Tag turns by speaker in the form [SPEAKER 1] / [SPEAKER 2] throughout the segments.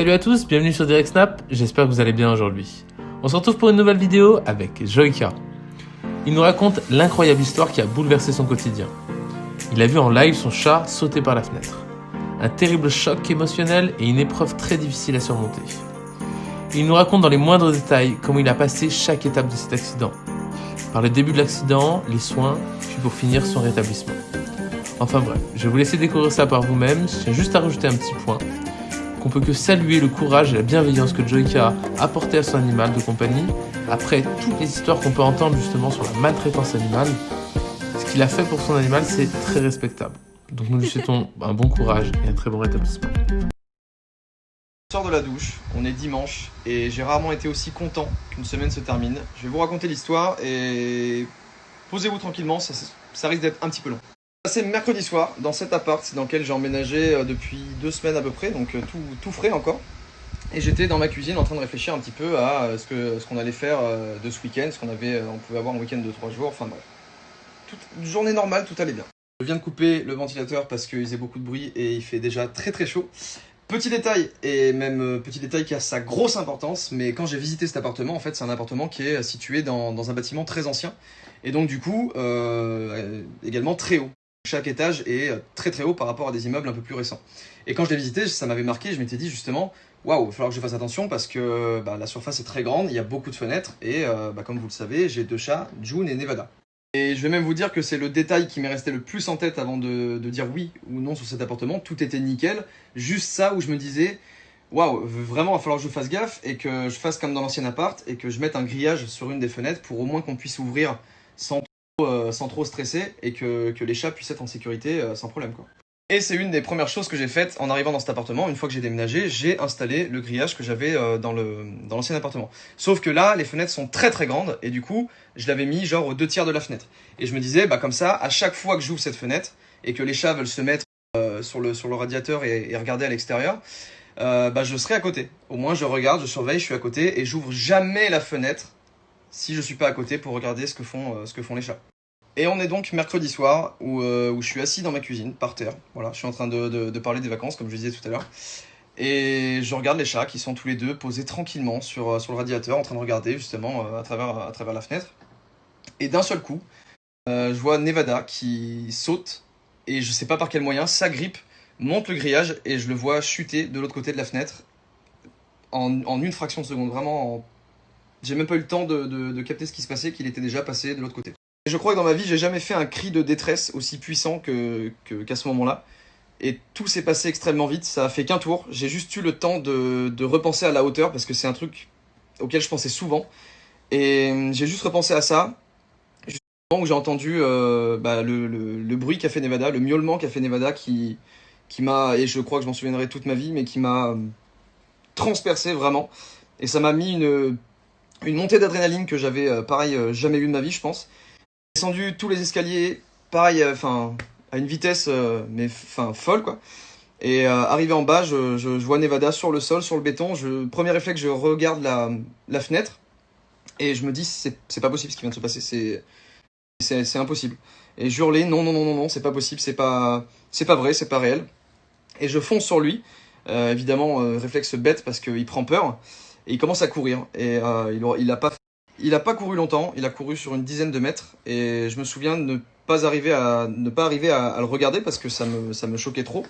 [SPEAKER 1] Salut à tous, bienvenue sur Direct Snap, j'espère que vous allez bien aujourd'hui. On se retrouve pour une nouvelle vidéo avec Joyka. Il nous raconte l'incroyable histoire qui a bouleversé son quotidien. Il a vu en live son chat sauter par la fenêtre. Un terrible choc émotionnel et une épreuve très difficile à surmonter. Il nous raconte dans les moindres détails comment il a passé chaque étape de cet accident. Par le début de l'accident, les soins, puis pour finir son rétablissement. Enfin bref, je vais vous laisser découvrir ça par vous-même, je tiens juste à rajouter un petit point. Qu'on peut que saluer le courage et la bienveillance que Joyka a apporté à son animal de compagnie, après toutes les histoires qu'on peut entendre justement sur la maltraitance animale. Ce qu'il a fait pour son animal, c'est très respectable. Donc nous lui souhaitons un bon courage et un très bon rétablissement.
[SPEAKER 2] Je sors de la douche, on est dimanche et j'ai rarement été aussi content qu'une semaine se termine. Je vais vous raconter l'histoire et posez-vous tranquillement, ça risque d'être un petit peu long. C'est mercredi soir dans cet appart dans lequel j'ai emménagé depuis 2 semaines à peu près, donc tout frais encore. Et j'étais dans ma cuisine en train de réfléchir un petit peu à ce qu'on allait faire de ce week-end, on pouvait avoir un week-end de 3 jours, enfin bref. Une journée normale, tout allait bien. Je viens de couper le ventilateur parce qu'il faisait beaucoup de bruit et il fait déjà très très chaud. Petit détail, et même petit détail qui a sa grosse importance, mais quand j'ai visité cet appartement, en fait c'est un appartement qui est situé dans un bâtiment très ancien, et donc du coup également très haut. Chaque étage est très très haut par rapport à des immeubles un peu plus récents. Et quand je l'ai visité, ça m'avait marqué, je m'étais dit justement, waouh, il va falloir que je fasse attention parce que la surface est très grande, il y a beaucoup de fenêtres, et comme vous le savez, j'ai 2 chats, June et Nevada. Et je vais même vous dire que c'est le détail qui m'est resté le plus en tête avant de dire oui ou non sur cet appartement. Tout était nickel. Juste ça où je me disais, waouh, vraiment il va falloir que je fasse gaffe et que je fasse comme dans l'ancien appart et que je mette un grillage sur une des fenêtres pour au moins qu'on puisse ouvrir sans trop stresser et que les chats puissent être en sécurité sans problème, quoi. Et c'est une des premières choses que j'ai faites en arrivant dans cet appartement. Une fois que j'ai déménagé, j'ai installé le grillage que j'avais dans l'ancien appartement. Sauf que là, les fenêtres sont très très grandes et du coup, je l'avais mis genre aux 2 tiers de la fenêtre. Et je me disais, comme ça, à chaque fois que j'ouvre cette fenêtre et que les chats veulent se mettre sur le radiateur et regarder à l'extérieur, je serai à côté. Au moins, je regarde, je surveille, je suis à côté et j'ouvre jamais la fenêtre si je suis pas à côté pour regarder ce que font les chats. Et on est donc mercredi soir où je suis assis dans ma cuisine, par terre. Voilà, je suis en train de parler des vacances, comme je disais tout à l'heure. Et je regarde les chats qui sont tous les deux posés tranquillement sur le radiateur, en train de regarder justement à travers la fenêtre. Et d'un seul coup, je vois Nevada qui saute, et je sais pas par quel moyen, s'agrippe, monte le grillage, et je le vois chuter de l'autre côté de la fenêtre en une fraction de seconde. Vraiment, j'ai même pas eu le temps de capter ce qui se passait, qu'il était déjà passé de l'autre côté. Et je crois que dans ma vie, j'ai jamais fait un cri de détresse aussi puissant qu'à ce moment-là. Et tout s'est passé extrêmement vite, ça a fait qu'un tour. J'ai juste eu le temps de repenser à la hauteur, parce que c'est un truc auquel je pensais souvent. Et j'ai juste repensé à ça, juste au moment où j'ai entendu le bruit qu'a fait Nevada, le miaulement qu'a fait Nevada, qui m'a, et je crois que je m'en souviendrai toute ma vie, mais qui m'a transpercé vraiment. Et ça m'a mis une montée d'adrénaline que j'avais, jamais eu de ma vie, je pense. Descendu tous les escaliers, pareil, à une vitesse folle, quoi. Et arrivé en bas, je vois Nevada sur le sol, sur le béton. Premier réflexe, je regarde la fenêtre et je me dis c'est pas possible ce qui vient de se passer, c'est impossible. Et je hurlais non, c'est pas possible, c'est pas vrai, c'est pas réel. Et je fonce sur lui, évidemment réflexe bête parce qu'il prend peur et il commence à courir. Et il a pas couru longtemps, il a couru sur une dizaine de mètres et je me souviens de ne pas arriver à le regarder parce que ça me choquait trop.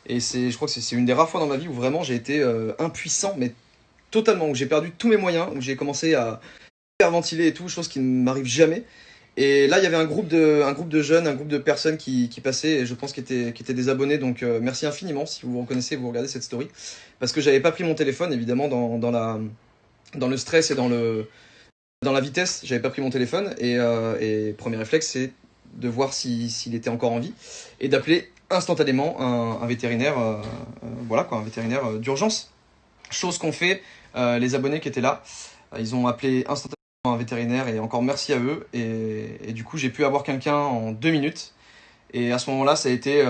[SPEAKER 2] Et je crois que c'est une des rares fois dans ma vie où vraiment j'ai été impuissant, mais totalement, où j'ai perdu tous mes moyens, où j'ai commencé à hyperventiler et tout, chose qui ne m'arrive jamais. Et là, il y avait un groupe de jeunes, un groupe de personnes qui passaient, et je pense qui étaient des abonnés, donc merci infiniment si vous vous reconnaissez, vous regardez cette story. Parce que j'avais pas pris mon téléphone, évidemment, dans le stress et dans la vitesse, j'avais pas pris mon téléphone et premier réflexe, c'est de voir s'il était encore en vie et d'appeler instantanément un vétérinaire, un vétérinaire d'urgence. Chose qu'ont fait les abonnés qui étaient là. Ils ont appelé instantanément un vétérinaire et encore merci à eux. Et du coup, j'ai pu avoir quelqu'un en 2 minutes. Et à ce moment-là, ça a été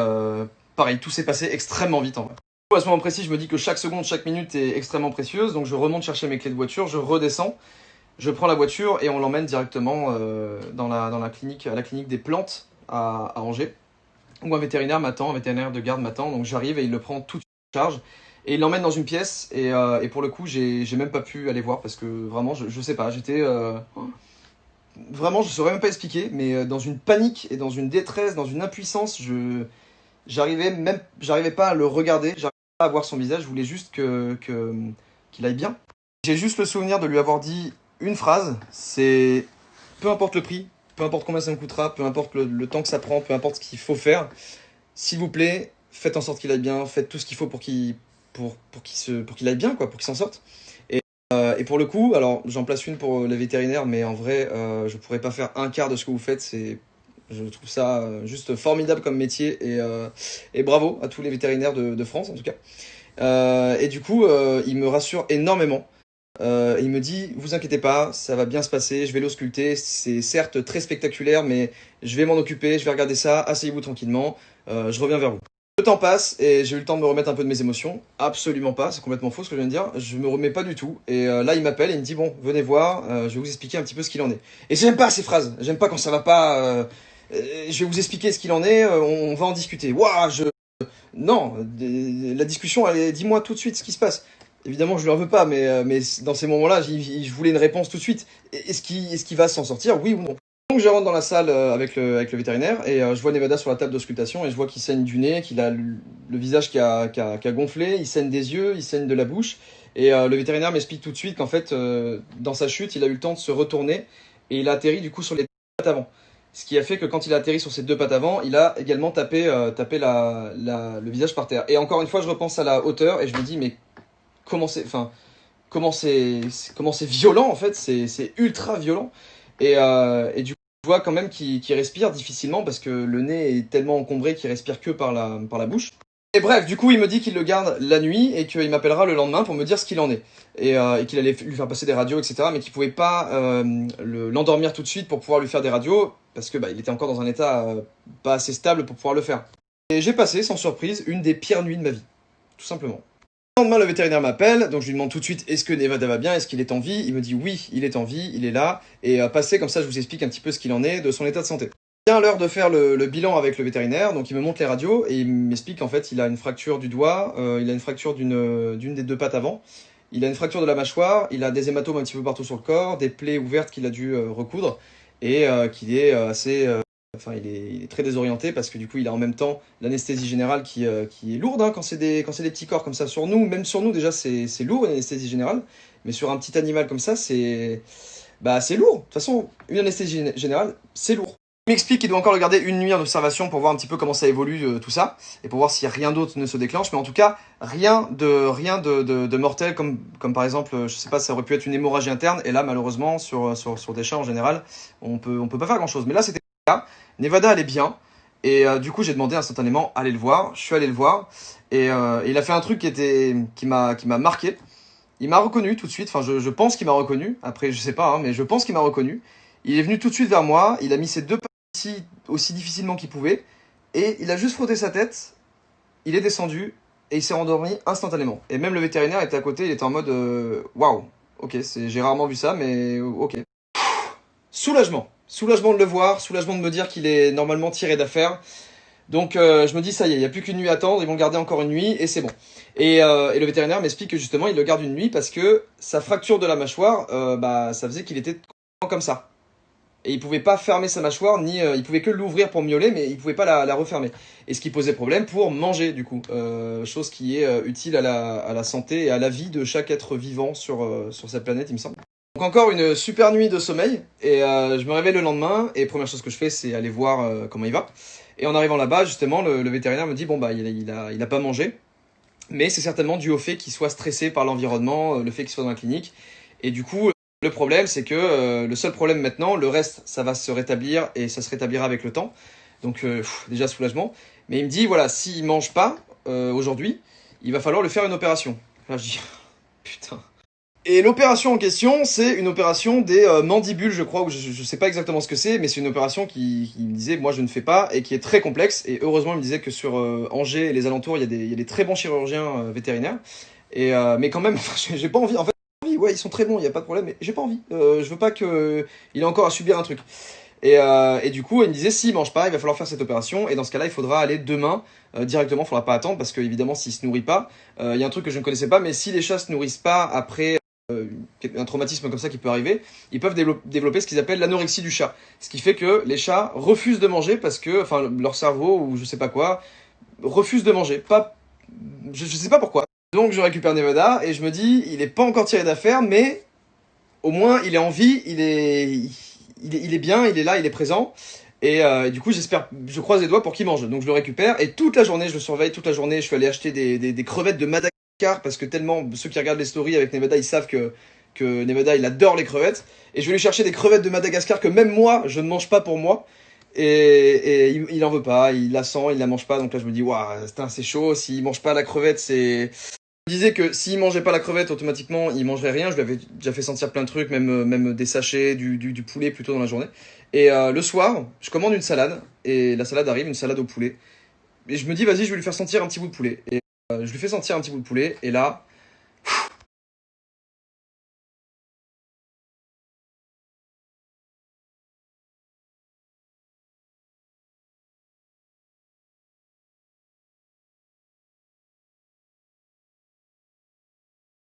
[SPEAKER 2] pareil, tout s'est passé extrêmement vite en vrai. À ce moment précis, je me dis que chaque seconde, chaque minute est extrêmement précieuse. Donc je remonte chercher mes clés de voiture, je redescends. Je prends la voiture et on l'emmène directement à la clinique des plantes à Angers, où un vétérinaire de garde m'attend. Donc j'arrive et il le prend tout en charge. Et il l'emmène dans une pièce, et pour le coup, j'ai même pas pu aller voir parce que vraiment, je sais pas, j'étais. Vraiment, je saurais même pas expliquer, mais dans une panique et dans une détresse, dans une impuissance, j'arrivais pas à le regarder, j'arrivais pas à voir son visage, je voulais juste qu'il aille bien. J'ai juste le souvenir de lui avoir dit une phrase, c'est peu importe le prix, peu importe combien ça me coûtera, peu importe le temps que ça prend, peu importe ce qu'il faut faire, s'il vous plaît, faites en sorte qu'il aille bien, faites tout ce qu'il faut pour qu'il aille bien, quoi, pour qu'il s'en sorte. Et pour le coup, alors j'en place une pour les vétérinaires, mais en vrai, je pourrais pas faire un quart de ce que vous faites. Je trouve ça juste formidable comme métier, et bravo à tous les vétérinaires de France en tout cas. Et du coup, il me rassure énormément. Il me dit, vous inquiétez pas, ça va bien se passer, je vais l'ausculter. C'est certes très spectaculaire, mais je vais m'en occuper, je vais regarder ça. Asseyez-vous tranquillement, je reviens vers vous. Le temps passe et j'ai eu le temps de me remettre un peu de mes émotions. Absolument pas, c'est complètement faux ce que je viens de dire. Je me remets pas du tout. Et là, il m'appelle et il me dit bon, venez voir, je vais vous expliquer un petit peu ce qu'il en est. Et j'aime pas ces phrases. J'aime pas quand ça va pas. Je vais vous expliquer ce qu'il en est. On va en discuter. Waouh, non, la discussion, allez, dis-moi tout de suite ce qui se passe. Évidemment, je lui en veux pas, mais dans ces moments-là, je voulais une réponse tout de suite. Est-ce qu'il va s'en sortir, oui ou non? Donc je rentre dans la salle avec le vétérinaire et je vois Nevada sur la table d'auscultation et je vois qu'il saigne du nez, qu'il a le visage qui a gonflé, il saigne des yeux, il saigne de la bouche. Et le vétérinaire m'explique tout de suite qu'en fait, dans sa chute, il a eu le temps de se retourner et il a atterri du coup sur les deux pattes avant. Ce qui a fait que quand il a atterri sur ses deux pattes avant, il a également tapé le visage par terre. Et encore une fois, je repense à la hauteur et je me dis, mais comment c'est, enfin, comment c'est violent en fait, c'est ultra violent. Et du coup, je vois quand même qu'il respire difficilement parce que le nez est tellement encombré qu'il respire que par la bouche. Et bref, du coup, il me dit qu'il le garde la nuit et qu'il m'appellera le lendemain pour me dire ce qu'il en est. Et qu'il allait lui faire passer des radios, etc. Mais qu'il pouvait pas l'endormir tout de suite pour pouvoir lui faire des radios parce que il était encore dans un état pas assez stable pour pouvoir le faire. Et j'ai passé, sans surprise, une des pires nuits de ma vie. Tout simplement. Le lendemain, le vétérinaire m'appelle, donc je lui demande tout de suite est-ce que Nevada va bien, est-ce qu'il est en vie. Il me dit oui, il est en vie, il est là. Et passé comme ça, je vous explique un petit peu ce qu'il en est de son état de santé. Vient l'heure de faire le bilan avec le vétérinaire, donc il me montre les radios et il m'explique qu'en fait il a une fracture du doigt, il a une fracture d'une des deux pattes avant, il a une fracture de la mâchoire, il a des hématomes un petit peu partout sur le corps, des plaies ouvertes qu'il a dû recoudre et qu'il est assez enfin, il est très désorienté parce que du coup, il a en même temps l'anesthésie générale qui est lourde, hein, quand c'est des petits corps comme ça. Sur nous, même sur nous, déjà, c'est lourd, une anesthésie générale. Mais sur un petit animal comme ça, c'est lourd. De toute façon, une anesthésie générale, c'est lourd. Il m'explique qu'il doit encore le garder une nuit en observation pour voir un petit peu comment ça évolue, tout ça, et pour voir si rien d'autre ne se déclenche. Mais en tout cas, rien de mortel, comme par exemple, je sais pas, ça aurait pu être une hémorragie interne. Et là, malheureusement, sur des chats en général, on peut pas faire grand-chose. Mais là, c'était le cas. Nevada allait bien. Et du coup, j'ai demandé instantanément aller le voir. Je suis allé le voir. Et il a fait un truc qui m'a marqué. Il m'a reconnu tout de suite. Enfin, je pense qu'il m'a reconnu. Après, je sais pas, hein, mais je pense qu'il m'a reconnu. Il est venu tout de suite vers moi. Il a mis ses deux pas aussi difficilement qu'il pouvait. Et il a juste frotté sa tête. Il est descendu. Et il s'est rendormi instantanément. Et même le vétérinaire était à côté. Il était en mode waouh. Ok, j'ai rarement vu ça, mais ok. Soulagement. Soulagement de le voir, soulagement de me dire qu'il est normalement tiré d'affaire. Donc je me dis ça y est, il n'y a plus qu'une nuit à attendre, ils vont le garder encore une nuit et c'est bon. Et le vétérinaire m'explique que justement il le garde une nuit parce que sa fracture de la mâchoire, ça faisait qu'il était comme ça. Et il pouvait pas fermer sa mâchoire, ni il pouvait que l'ouvrir pour miauler, mais il pouvait pas la refermer. Et ce qui posait problème pour manger du coup, chose qui est utile à la santé et à la vie de chaque être vivant sur cette planète, il me semble. Donc encore une super nuit de sommeil et je me réveille le lendemain et première chose que je fais c'est aller voir comment il va. Et en arrivant là-bas justement le vétérinaire me dit bon il a pas mangé mais c'est certainement dû au fait qu'il soit stressé par l'environnement, le fait qu'il soit dans la clinique et du coup le problème c'est que le seul problème maintenant, le reste ça va se rétablir et ça se rétablira avec le temps. Donc déjà soulagement. Mais il me dit voilà s'il mange pas aujourd'hui il va falloir lui faire une opération. Là je dis putain. Et l'opération en question, c'est une opération des mandibules, je crois, ou je sais pas exactement ce que c'est, mais c'est une opération qui me disait, moi je ne fais pas, et qui est très complexe. Et heureusement, il me disait que sur Angers et les alentours, il y a des très bons chirurgiens vétérinaires. Mais quand même, j'ai pas envie. En fait, j'ai pas envie. Ouais, ils sont très bons, il y a pas de problème, mais j'ai pas envie. Je veux pas que il ait encore à subir un truc. Et du coup, il me disait, s'il mange pas, il va falloir faire cette opération. Et dans ce cas-là, il faudra aller demain directement. Il faudra pas attendre parce que évidemment, s'il se nourrit pas, il y a un truc que je ne connaissais pas, mais si les chats se nourrissent pas après un traumatisme comme ça qui peut arriver, ils peuvent développer ce qu'ils appellent l'anorexie du chat. Ce qui fait que les chats refusent de manger parce que, enfin, leur cerveau ou je sais pas quoi, refuse de manger. Pas, je sais pas pourquoi. Donc je récupère Nevada et je me dis, il est pas encore tiré d'affaire, mais au moins il est en vie, il est bien, il est là, il est présent. Et du coup, j'espère, je croise les doigts pour qu'il mange. Donc je le récupère et toute la journée, je le surveille. Toute la journée, je suis allé acheter des crevettes de Madagascar parce que tellement ceux qui regardent les stories avec Nevada, ils savent que Nevada, il adore les crevettes. Et je vais lui chercher des crevettes de Madagascar que même moi, je ne mange pas pour moi. Et il en veut pas, il la sent, il la mange pas. Donc là, je me dis, waouh, c'est chaud. S'il mange pas la crevette, c'est. Je me disais que s'il mangeait pas la crevette, automatiquement, il mangerait rien. Je lui avais déjà fait sentir plein de trucs, même des sachets, du poulet plutôt dans la journée. Et le soir, je commande une salade, et la salade arrive, une salade au poulet. Et je me dis, vas-y, je vais lui faire sentir un petit bout de poulet. Et je lui fais sentir un petit bout de poulet, et là,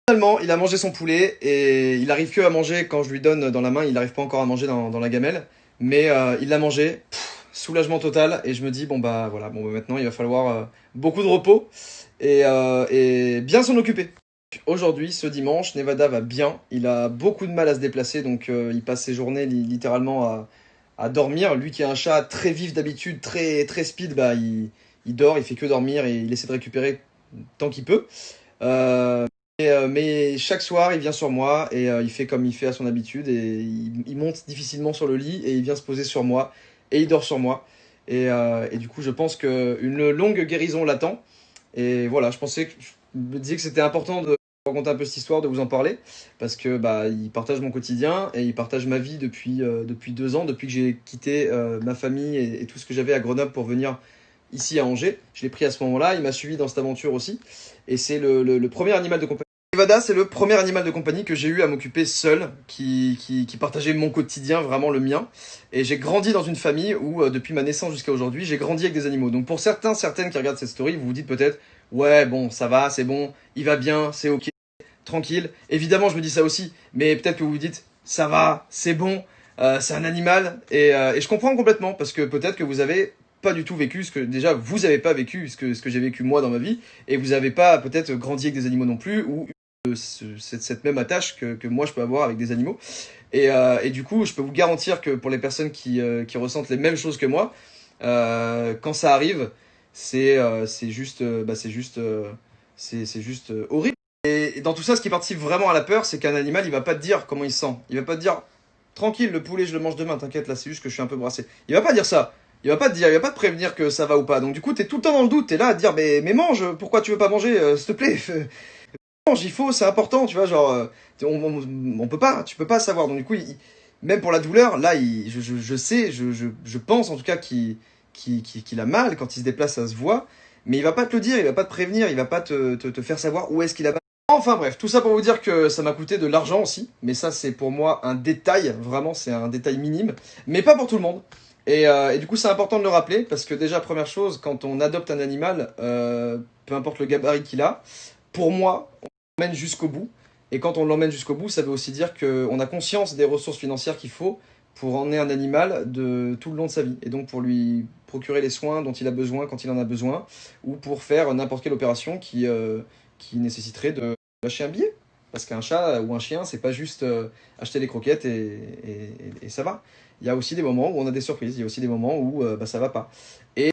[SPEAKER 2] finalement, il a mangé son poulet, et il arrive que à manger quand je lui donne dans la main, il arrive pas encore à manger dans la gamelle. Mais il l'a mangé, soulagement total, et je me dis, bon bah voilà, bon bah, maintenant il va falloir beaucoup de repos, et bien s'en occuper. Aujourd'hui, ce dimanche, Nevada va bien. Il a beaucoup de mal à se déplacer, donc il passe ses journées littéralement à dormir. Lui qui a un chat très vif d'habitude, très speed, bah, il dort, il fait que dormir et il essaie de récupérer tant qu'il peut. Mais chaque soir, il vient sur moi et il fait comme il fait à son habitude et il monte difficilement sur le lit et il vient se poser sur moi et il dort sur moi. Et du coup, je pense qu'une longue guérison l'attend. Et voilà, je me disais que c'était important de raconter un peu cette histoire, de vous en parler, parce que bah il partage mon quotidien et il partage ma vie depuis 2 ans, depuis que j'ai quitté ma famille et tout ce que j'avais à Grenoble pour venir ici à Angers. Je l'ai pris à ce moment-là, il m'a suivi dans cette aventure aussi, et c'est le premier animal de compagnie. Nevada, c'est le premier animal de compagnie que j'ai eu à m'occuper seul, qui partageait mon quotidien, vraiment le mien. Et j'ai grandi dans une famille où, depuis ma naissance jusqu'à aujourd'hui, j'ai grandi avec des animaux. Donc pour certaines qui regardent cette story, vous vous dites peut-être, ouais, bon, ça va, c'est bon, il va bien, c'est ok, tranquille. Évidemment, je me dis ça aussi, mais peut-être que vous vous dites, ça va, c'est bon, c'est un animal. Et je comprends complètement, parce que peut-être que vous avez pas du tout vécu ce que, déjà, vous avez pas vécu ce que j'ai vécu moi dans ma vie, et vous avez pas peut-être grandi avec des animaux non plus, ou cette même attache que moi je peux avoir avec des animaux. Et du coup, je peux vous garantir que pour les personnes qui ressentent les mêmes choses que moi, quand ça arrive, c'est juste, c'est juste horrible. Et dans tout ça, ce qui participe vraiment à la peur, c'est qu'un animal, il va pas te dire comment il se sent. Il va pas te dire, tranquille, le poulet, je le mange demain, t'inquiète, là, c'est juste que je suis un peu brassé. Il va pas dire ça. Il va pas te dire, il va pas te prévenir que ça va ou pas. Donc du coup, t'es tout le temps dans le doute. T'es là à te dire, mais mange, pourquoi tu veux pas manger, s'il te plaît. Il faut, c'est important, tu vois, genre, on peut pas, tu peux pas savoir. Donc du coup, même pour la douleur, là, je sais, je pense en tout cas qu'il a mal quand il se déplace, ça se voit, mais il va pas te le dire, il va pas te prévenir, il va pas te faire savoir où est-ce qu'il a mal. Enfin bref, tout ça pour vous dire que ça m'a coûté de l'argent aussi, mais ça c'est pour moi un détail, vraiment c'est un détail minime, mais pas pour tout le monde. Et du coup c'est important de le rappeler, parce que déjà première chose, quand on adopte un animal, peu importe le gabarit qu'il a, pour moi, l'emmène jusqu'au bout. Et quand on l'emmène jusqu'au bout, ça veut aussi dire qu'on a conscience des ressources financières qu'il faut pour emmener un animal de tout le long de sa vie. Et donc pour lui procurer les soins dont il a besoin quand il en a besoin, ou pour faire n'importe quelle opération qui nécessiterait de lâcher un billet. Parce qu'un chat ou un chien, c'est pas juste acheter des croquettes et ça va. Il y a aussi des moments où on a des surprises, il y a aussi des moments où ça va pas.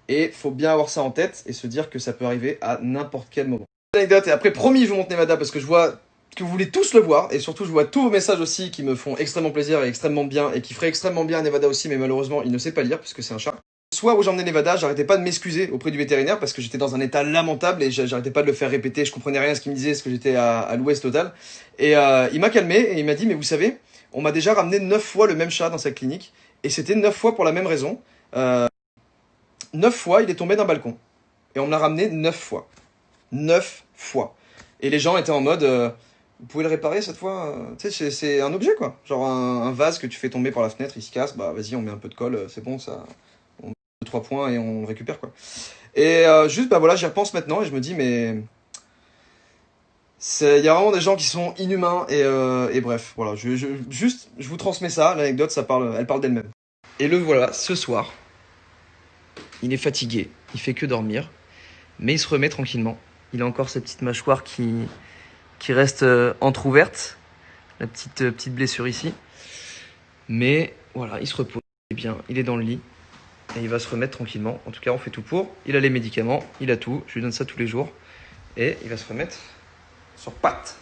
[SPEAKER 2] Et faut bien avoir ça en tête et se dire que ça peut arriver à n'importe quel moment. Anecdote, et après promis je vous montre Nevada parce que je vois que vous voulez tous le voir et surtout je vois tous vos messages aussi qui me font extrêmement plaisir et extrêmement bien et qui feraient extrêmement bien à Nevada aussi, mais malheureusement il ne sait pas lire puisque c'est un chat. Le soir où j'emmenais Nevada, j'arrêtais pas de m'excuser auprès du vétérinaire parce que j'étais dans un état lamentable et j'arrêtais pas de le faire répéter, je comprenais rien à ce qu'il me disait, parce que j'étais à l'ouest total. Et il m'a calmé et il m'a dit, mais vous savez, on m'a déjà ramené 9 fois le même chat dans sa clinique et c'était 9 fois pour la même raison. 9 fois il est tombé d'un balcon et on me l'a ramené 9 fois. 9 fois. Et les gens étaient en mode, Vous pouvez le réparer cette fois. Tu sais, c'est un objet quoi. Genre un vase que tu fais tomber par la fenêtre, il se casse. Bah vas-y, on met un peu de colle, c'est bon, ça. On met 2-3 points et on le récupère quoi. Et juste, bah voilà, j'y repense maintenant et je me dis, mais. Il y a vraiment des gens qui sont inhumains et bref, voilà. Juste, je vous transmets ça. L'anecdote, elle parle d'elle-même. Et le voilà, ce soir, il est fatigué, il fait que dormir, mais il se remet tranquillement. Il a encore sa petite mâchoire qui reste entrouverte, la petite blessure ici. Mais voilà, il se repose, il est bien, il est dans le lit et il va se remettre tranquillement. En tout cas, on fait tout pour. Il a les médicaments, il a tout, je lui donne ça tous les jours et il va se remettre sur pattes.